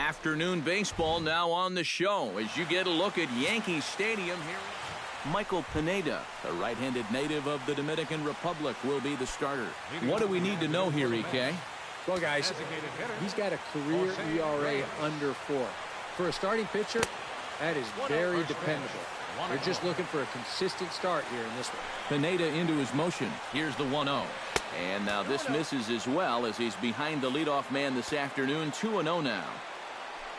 Afternoon baseball now on the show as you get a look at Yankee Stadium here. Michael Pineda, the right-handed native of the Dominican Republic, will be the starter. What do we need to know here, EK? Well, guys, he's got a career ERA under 4. For a starting pitcher, that is very dependable. They're just looking for a consistent start here in this one. Pineda into his motion. Here's the 1-0. And now this misses as well as he's behind the leadoff man this afternoon. 2-0 now.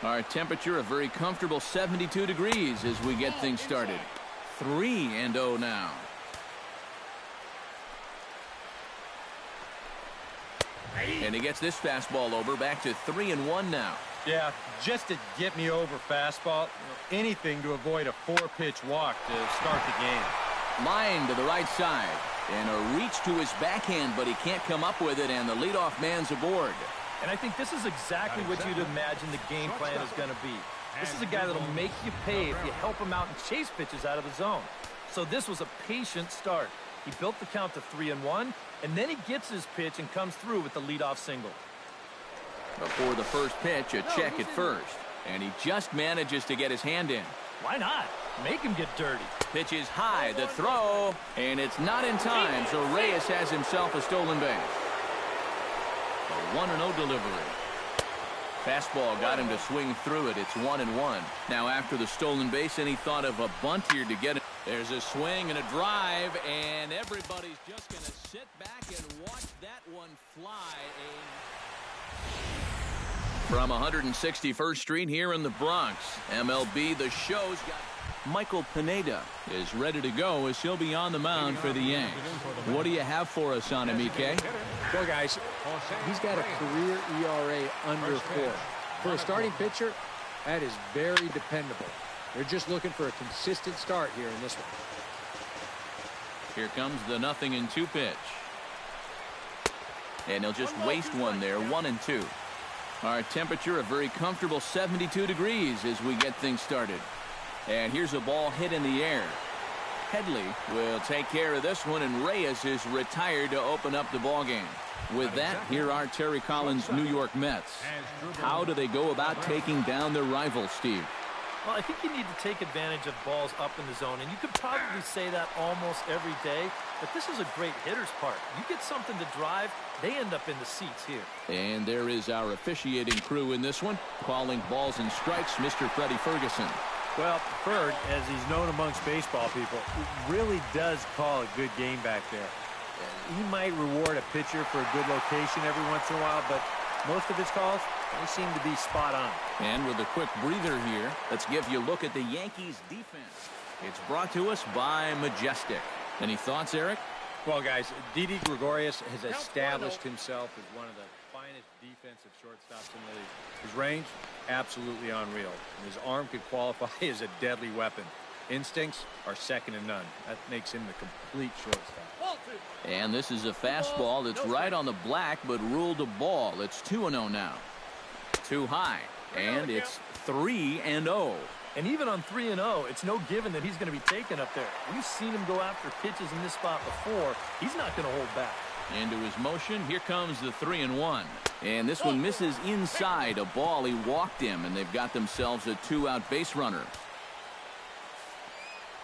Our temperature a very comfortable 72 degrees as we get things started. 3-0 now. And he gets this fastball over, back to 3-1 now. Yeah, just to get me over fastball, anything to avoid a 4-pitch walk to start the game. Line to the right side, and a reach to his backhand, but he can't come up with it, and the leadoff man's aboard. And I think this is exactly what you'd imagine the game plan is going to be. This is a guy that'll make you pay if you help him out and chase pitches out of the zone. So this was a patient start. He built the count to 3-1, and then he gets his pitch and comes through with the leadoff single. Before the first pitch, a check at first, and he just manages to get his hand in. Why not? Make him get dirty. Pitch is high, the throw, and it's not in time, so Reyes has himself a stolen base. A 1-0 delivery. Fastball got him to swing through it. It's 1-1. Now after the stolen base, and he thought of a bunt here to get it. There's a swing and a drive, and everybody's just going to sit back and watch that one fly. From 161st Street here in the Bronx, MLB The Show's got Michael Pineda is ready to go as he'll be on the mound for the Yanks. What do you have for us on him, EK? Well, guys, he's got a career ERA under 4. For a starting pitcher, that is very dependable. They're just looking for a consistent start here in this one. Here comes the 0-2 pitch. And he'll just waste one there, 1-2. Our temperature a very comfortable 72 degrees as we get things started. And here's a ball hit in the air. Headley will take care of this one, and Reyes is retired to open up the ball game. With that, here are Terry Collins' New York Mets. How do they go about taking down their rivals, Steve? Well, I think you need to take advantage of balls up in the zone, and you could probably say that almost every day, but this is a great hitter's park. You get something to drive, they end up in the seats here. And there is our officiating crew in this one, calling balls and strikes, Mr. Freddie Ferguson. Well, Ferg, as he's known amongst baseball people, really does call a good game back there. He might reward a pitcher for a good location every once in a while, but most of his calls, they seem to be spot on. And with a quick breather here, let's give you a look at the Yankees defense. It's brought to us by Majestic. Any thoughts, Eric? Well, guys, Didi Gregorius has established himself as one of the finest defensive shortstops in the league. His range, absolutely unreal. And his arm could qualify as a deadly weapon. Instincts are second to none. That makes him the complete shortstop. And this is a fastball that's right on the black, but ruled a ball. It's 2-0 now. Too high, and it's 3-0. And even on 3-0, it's no given that he's going to be taken up there. We've seen him go after pitches in this spot before. He's not going to hold back. Into his motion, here comes the 3-1. And this one misses inside a ball. He walked him, and they've got themselves a 2-out base runner.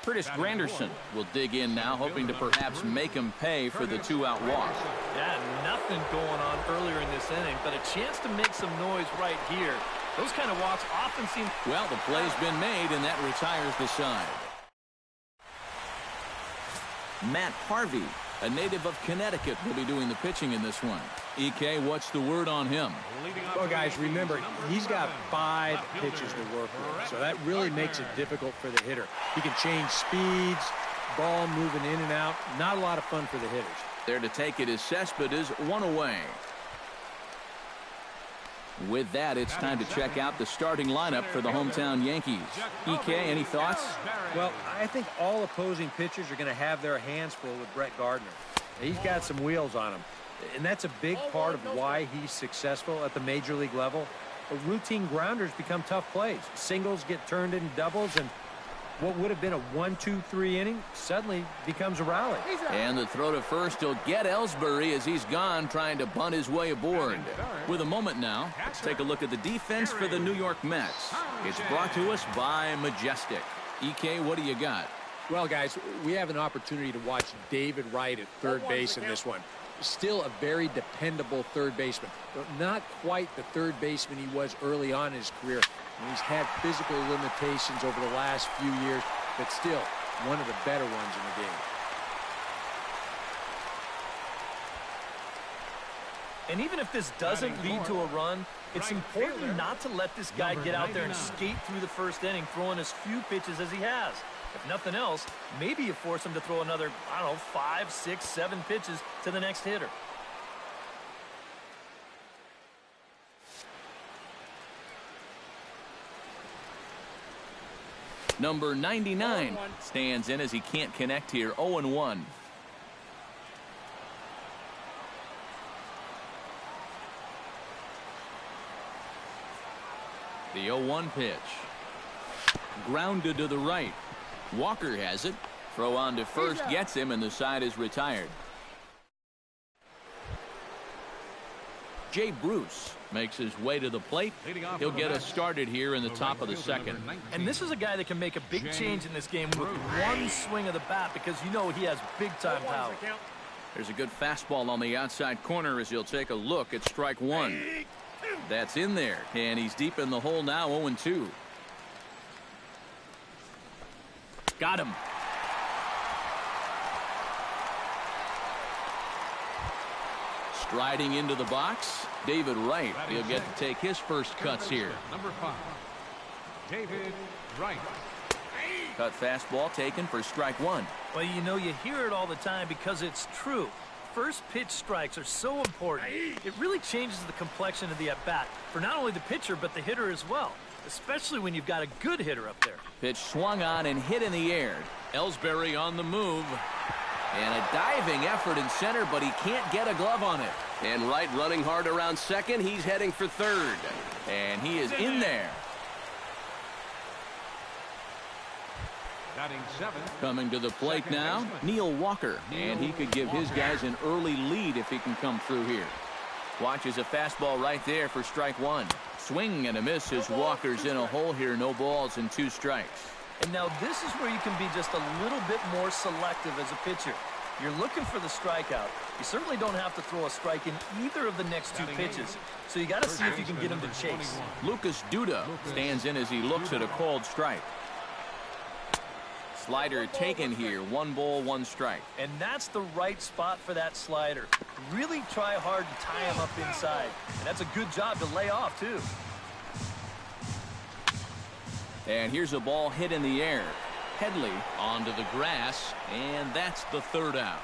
Curtis Granderson will dig in now, hoping to perhaps make him pay for the 2-out walk. Yeah, nothing going on earlier in this inning, but a chance to make some noise right here. Those kind of walks often seem... Well, the play's been made, and that retires the side. Matt Harvey, a native of Connecticut, will be doing the pitching in this one. EK, what's the word on him? Well, guys, remember, he's got 5 pitches to work with, so that really makes it difficult for the hitter. He can change speeds, ball moving in and out. Not a lot of fun for the hitters. There to take it is Cespedes, 1 away. With that, it's time to check out the starting lineup for the hometown Yankees. EK, any thoughts? Well, I think all opposing pitchers are going to have their hands full with Brett Gardner. He's got some wheels on him, and that's a big part of why he's successful at the major league level. Routine grounders become tough plays. Singles get turned into doubles, and What would have been a 1-2-3 inning suddenly becomes a rally. And the throw to first will get Ellsbury as he's gone trying to bunt his way aboard. With a moment now, let's take a look at the defense for the New York Mets. It's brought to us by Majestic. EK, what do you got? Well, guys, we have an opportunity to watch David Wright at third base in this one. Still a very dependable third baseman. Not quite the third baseman he was early on in his career. And he's had physical limitations over the last few years, but still one of the better ones in the game. And even if this doesn't lead to a run, it's important not to let this guy get out there and skate through the first inning, throwing as few pitches as he has. If nothing else, maybe you force him to throw another, I don't know, 5, 6, 7 pitches to the next hitter. Number 99 stands in as he can't connect here. 0-1. The 0-1 pitch. Grounded to the right. Walker has it. Throw on to first gets him, and the side is retired. Jay Bruce makes his way to the plate. He'll get us started here in the top of the second. And this is a guy that can make a big change in this game with one swing of the bat, because you know he has big-time power. There's a good fastball on the outside corner as he'll take a look at strike one. That's in there, and he's deep in the hole now. 0-2. Got him. Striding into the box, David Wright. He'll get to take his first cuts here. Number 5, David Wright. Cut fastball taken for strike one. Well, you know, you hear it all the time because it's true. First pitch strikes are so important. It really changes the complexion of the at-bat for not only the pitcher but the hitter as well, especially when you've got a good hitter up there. Pitch swung on and hit in the air. Ellsbury on the move. And a diving effort in center, but he can't get a glove on it. And Wright running hard around second. He's heading for third. And he is in there. Batting 7th. Coming to the plate now, Neil Walker. And he could give his guys an early lead if he can come through here. Watches a fastball right there for strike one. Swing and a miss as Walker's in a hole here. No balls and 2 strikes. And now this is where you can be just a little bit more selective as a pitcher. You're looking for the strikeout. You certainly don't have to throw a strike in either of the next 2 pitches. So you got to see if you can get him to chase. Lucas Duda stands in as he looks at a called strike. Slider taken here. 1 ball, 1 strike. And that's the right spot for that slider. Really try hard to tie him up inside. And that's a good job to lay off, too. And here's a ball hit in the air. Headley onto the grass, and that's the 3rd out.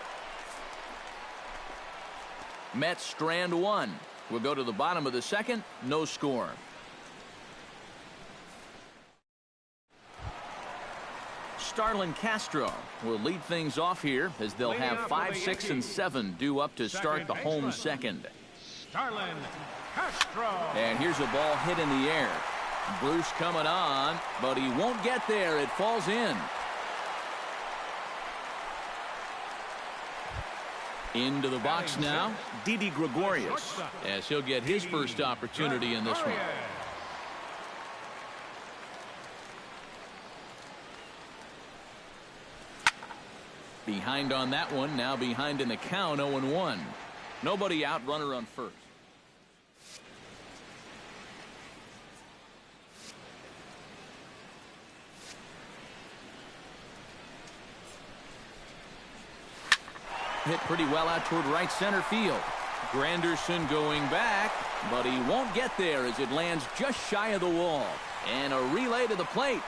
Mets strand 1. We'll go to the bottom of the second. No score. Starlin Castro will lead things off here as they'll have 5, 6, and 7 due up to start the home second. Starlin Castro. And here's a ball hit in the air. Bruce coming on, but he won't get there. It falls in. Into the box now, Didi Gregorius, as he'll get his first opportunity in this one. Behind on that one, now behind in the count, 0-1. Nobody out, runner on first. Hit pretty well out toward right center field. Granderson going back, but he won't get there as it lands just shy of the wall. And a relay to the plate.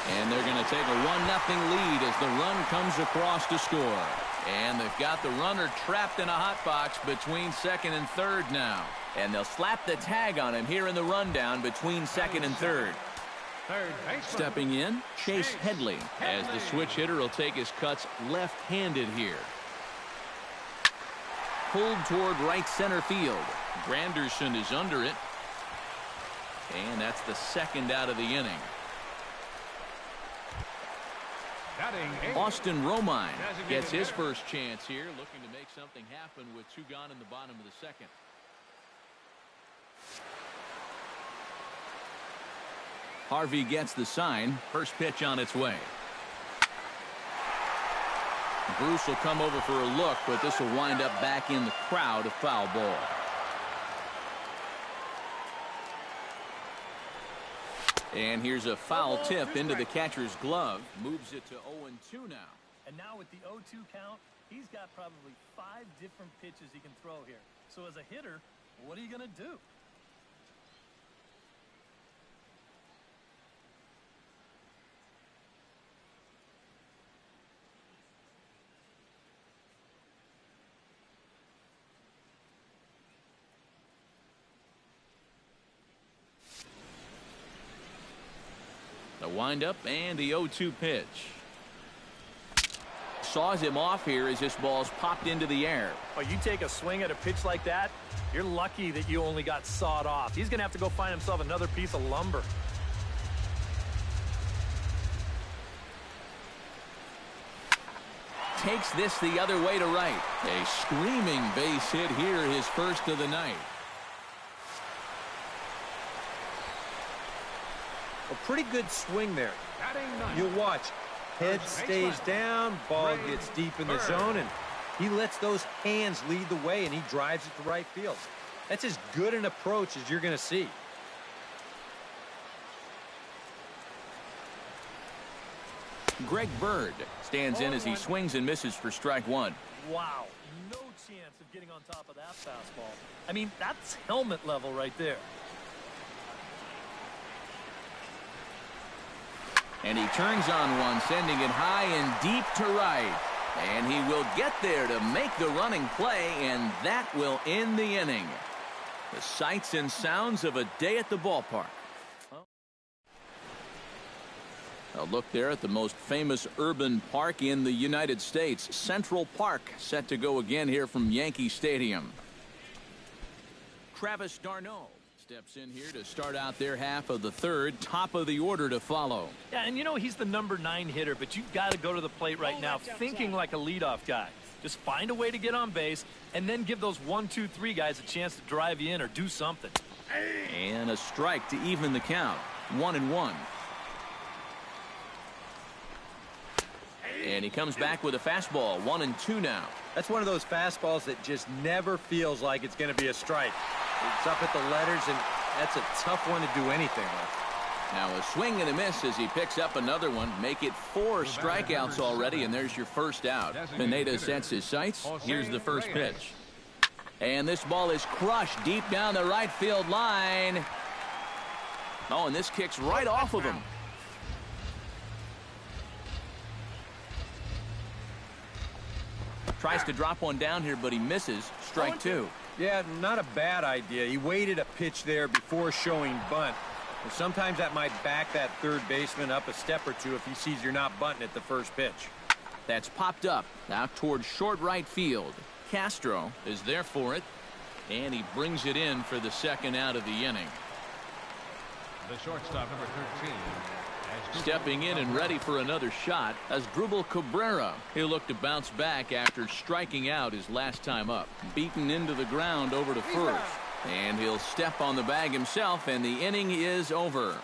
And they're going to take a 1-0 lead as the run comes across to score. And they've got the runner trapped in a hot box between second and third now. And they'll slap the tag on him here in the rundown between second and third. Stepping in, Chase Headley, as the switch hitter will take his cuts left-handed here. Pulled toward right center field. Granderson is under it. And that's the 2nd out of the inning. Batting eighth. Austin Romine gets his first chance here, looking to make something happen with 2 gone in the bottom of the second. Harvey gets the sign. First pitch on its way. Bruce will come over for a look, but this will wind up back in the crowd, a foul ball. And here's a foul tip into the catcher's glove. Moves it to 0-2 now. And now with the 0-2 count, he's got probably 5 different pitches he can throw here. So as a hitter, what are you going to do? The windup and the 0-2 pitch. Saws him off here as this ball's popped into the air. Oh, you take a swing at a pitch like that, you're lucky that you only got sawed off. He's going to have to go find himself another piece of lumber. Takes this the other way to right. A screaming base hit here, his first of the night. A pretty good swing there. Batting ninth. You'll watch. Head stays down, ball gets deep in the zone, and he lets those hands lead the way, and he drives it to right field. That's as good an approach as you're going to see. Greg Bird stands in as he swings and misses for strike 1. Wow, no chance of getting on top of that fastball. I mean, that's helmet level right there. And he turns on one, sending it high and deep to right. And he will get there to make the running play, and that will end the inning. The sights and sounds of a day at the ballpark. A look there at the most famous urban park in the United States, Central Park, set to go again here from Yankee Stadium. Travis d'Arnaud steps in here to start out their half of the third. Top of the order to follow. Yeah, and you know he's the number 9 hitter, but you've got to go to the plate right now thinking like a leadoff guy. Just find a way to get on base and then give those 1, 2, 3 guys a chance to drive you in or do something. And a strike to even the count. 1-1. And he comes back with a fastball. 1-2 now. That's one of those fastballs that just never feels like it's going to be a strike. It's up at the letters, and that's a tough one to do anything with. Now a swing and a miss as he picks up another one. Make it 4 strikeouts already, and there's your first out. Pineda sets his sights. Here's the first pitch. And this ball is crushed deep down the right field line. Oh, and this kicks right off of him. Tries to drop one down here, but he misses. Strike 2. Yeah, not a bad idea. He waited a pitch there before showing bunt. And sometimes that might back that third baseman up a step or two if he sees you're not bunting at the first pitch. That's popped up out towards short right field. Castro is there for it, and he brings it in for the second out of the inning. The shortstop, number 13. Stepping in and ready for another shot as Asdrubal Cabrera. He'll look to bounce back after striking out his last time up. Beaten into the ground over to first. And he'll step on the bag himself, and the inning is over.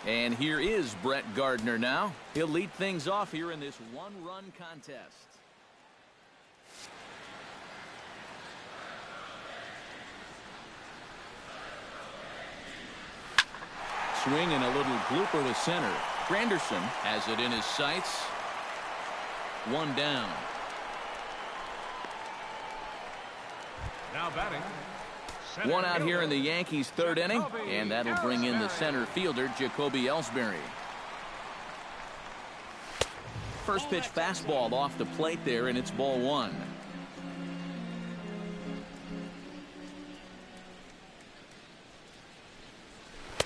And here is Brett Gardner now. He'll lead things off here in this one-run contest. Swing and a little blooper to center. Granderson has it in his sights. 1 down. Now batting. 1 out here in the Yankees' third inning, and that'll bring in the center fielder, Jacoby Ellsbury. First pitch fastball off the plate there, and it's ball 1.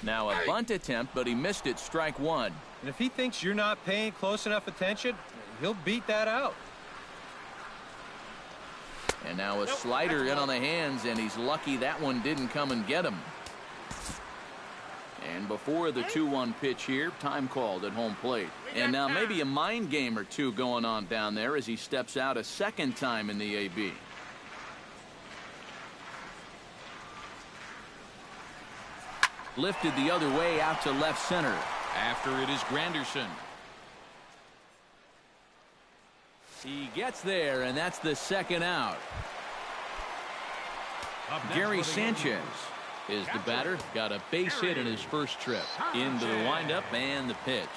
Now a bunt attempt, but he missed it. Strike 1. And if he thinks you're not paying close enough attention, he'll beat that out. And now a slider in on the hands, and he's lucky that one didn't come and get him. And before the 2-1 pitch here, time called at home plate. And now maybe a mind game or two going on down there as he steps out a second time in the AB. Lifted the other way out to left center. After it is Granderson. He gets there, and that's the second out. Gary Sanchez is the batter. Got a base hit in his first trip. Into the windup and the pitch.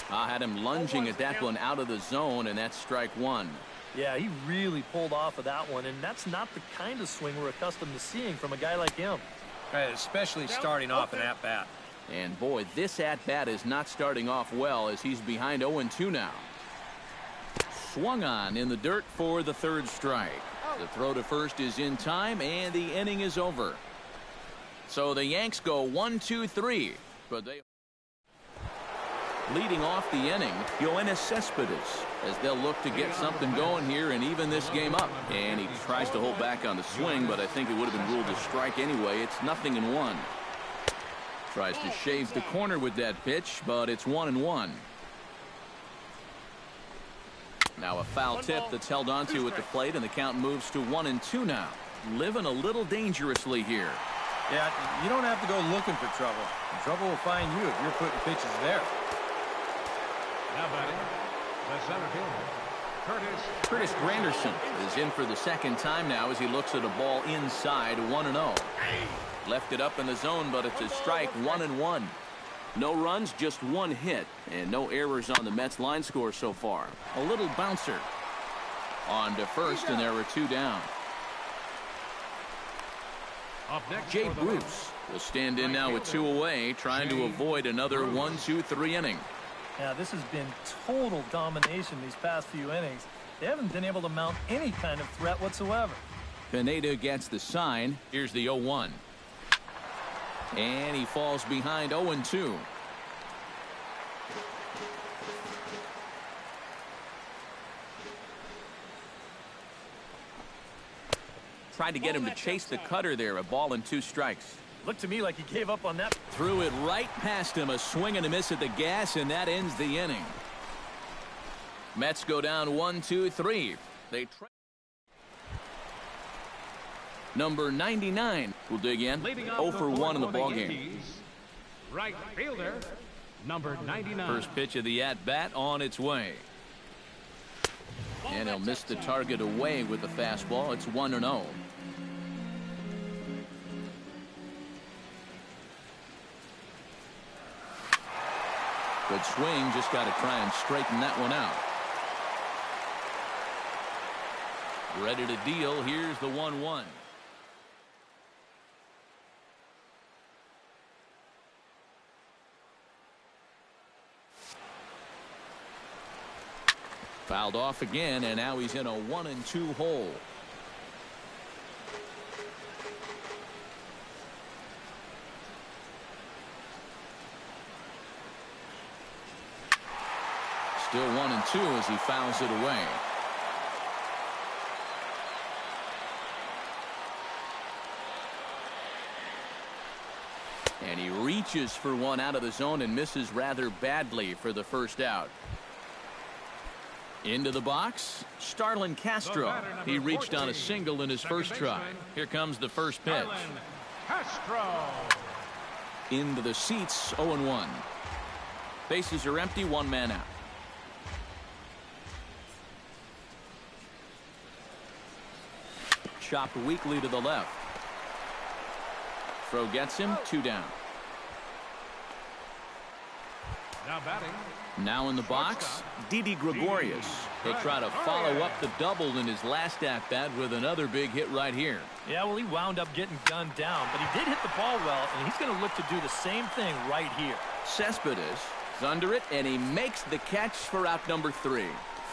I had him lunging at that one out of the zone, and that's strike one. Yeah, he really pulled off of that one, and that's not the kind of swing we're accustomed to seeing from a guy like him. Right, especially starting off an at-bat. And boy, this at-bat is not starting off well as he's behind 0-2 now. Swung on in the dirt for the third strike. The throw to first is in time, and the inning is over. So the Yanks go 1-2-3, but they leading off the inning, Yoenis Cespedes, as they'll look to get something going here and even this game up. And he tries to hold back on the swing, but I think it would have been ruled a strike anyway. It's 0-1. Tries to shave the corner with that pitch, but it's 1-1. Now a foul tip that's held onto at the plate, and the count moves to 1-2 now. Living a little dangerously here. Yeah, you don't have to go looking for trouble. Trouble will find you if you're putting pitches there. Now batting, the center fielder, Curtis Granderson is in for the second time now as he looks at a ball inside 1-0. Left it up in the zone, but it's a strike. 1-1. No runs, just one hit, and no errors on the Mets line score so far. A little bouncer on to first, and there are two down. Up next, Jay Bruce will stand in now with two away, trying to avoid another 1-2-3 inning. Yeah, this has been total domination these past few innings. They haven't been able to mount any kind of threat whatsoever. Pineda gets the sign. Here's the 0-1. And he falls behind 0-2. Tried to get him to chase the cutter there. A ball and 2 strikes. Looked to me like he gave up on that. Threw it right past him. A swing and a miss at the gas, and that ends the inning. Mets go down 1-2-3. They number 99 will dig in. 0 for 1 in the ballgame. right fielder, number 99. First pitch of the at-bat on its way. And he'll miss the target away with the fastball. It's 1-0. Good swing. Just got to try and straighten that one out. Ready to deal. Here's the 1-1. Fouled off again, and now he's in a 1-2 hole. Still 1-2 as he fouls it away. And he reaches for one out of the zone and misses rather badly for the first out. Into the box, Starlin Castro. He reached on a single in his first try. Here comes the first pitch. Castro. Into the seats, 0-1. Bases are empty, one man out. Chopped weakly to the left. Throw gets him, 2 down. Now batting. Now in the box, Didi Gregorius. He'll try to follow up the double in his last at-bat with another big hit right here. Yeah, well, he wound up getting gunned down, but he did hit the ball well, and he's going to look to do the same thing right here. Cespedes is under it, and he makes the catch for out number 3.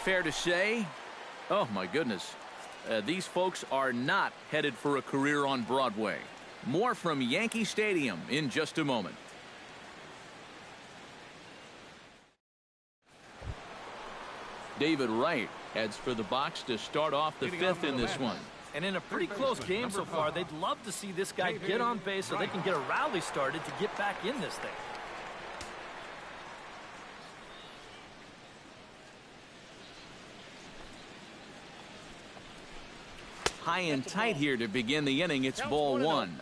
Fair to say, oh my goodness, these folks are not headed for a career on Broadway. More from Yankee Stadium in just a moment. David Wright heads for the box to start off the 5th in this one. And in a pretty close game so far, they'd love to see this guy get on base so they can get a rally started to get back in this thing. High and tight here to begin the inning. It's ball one.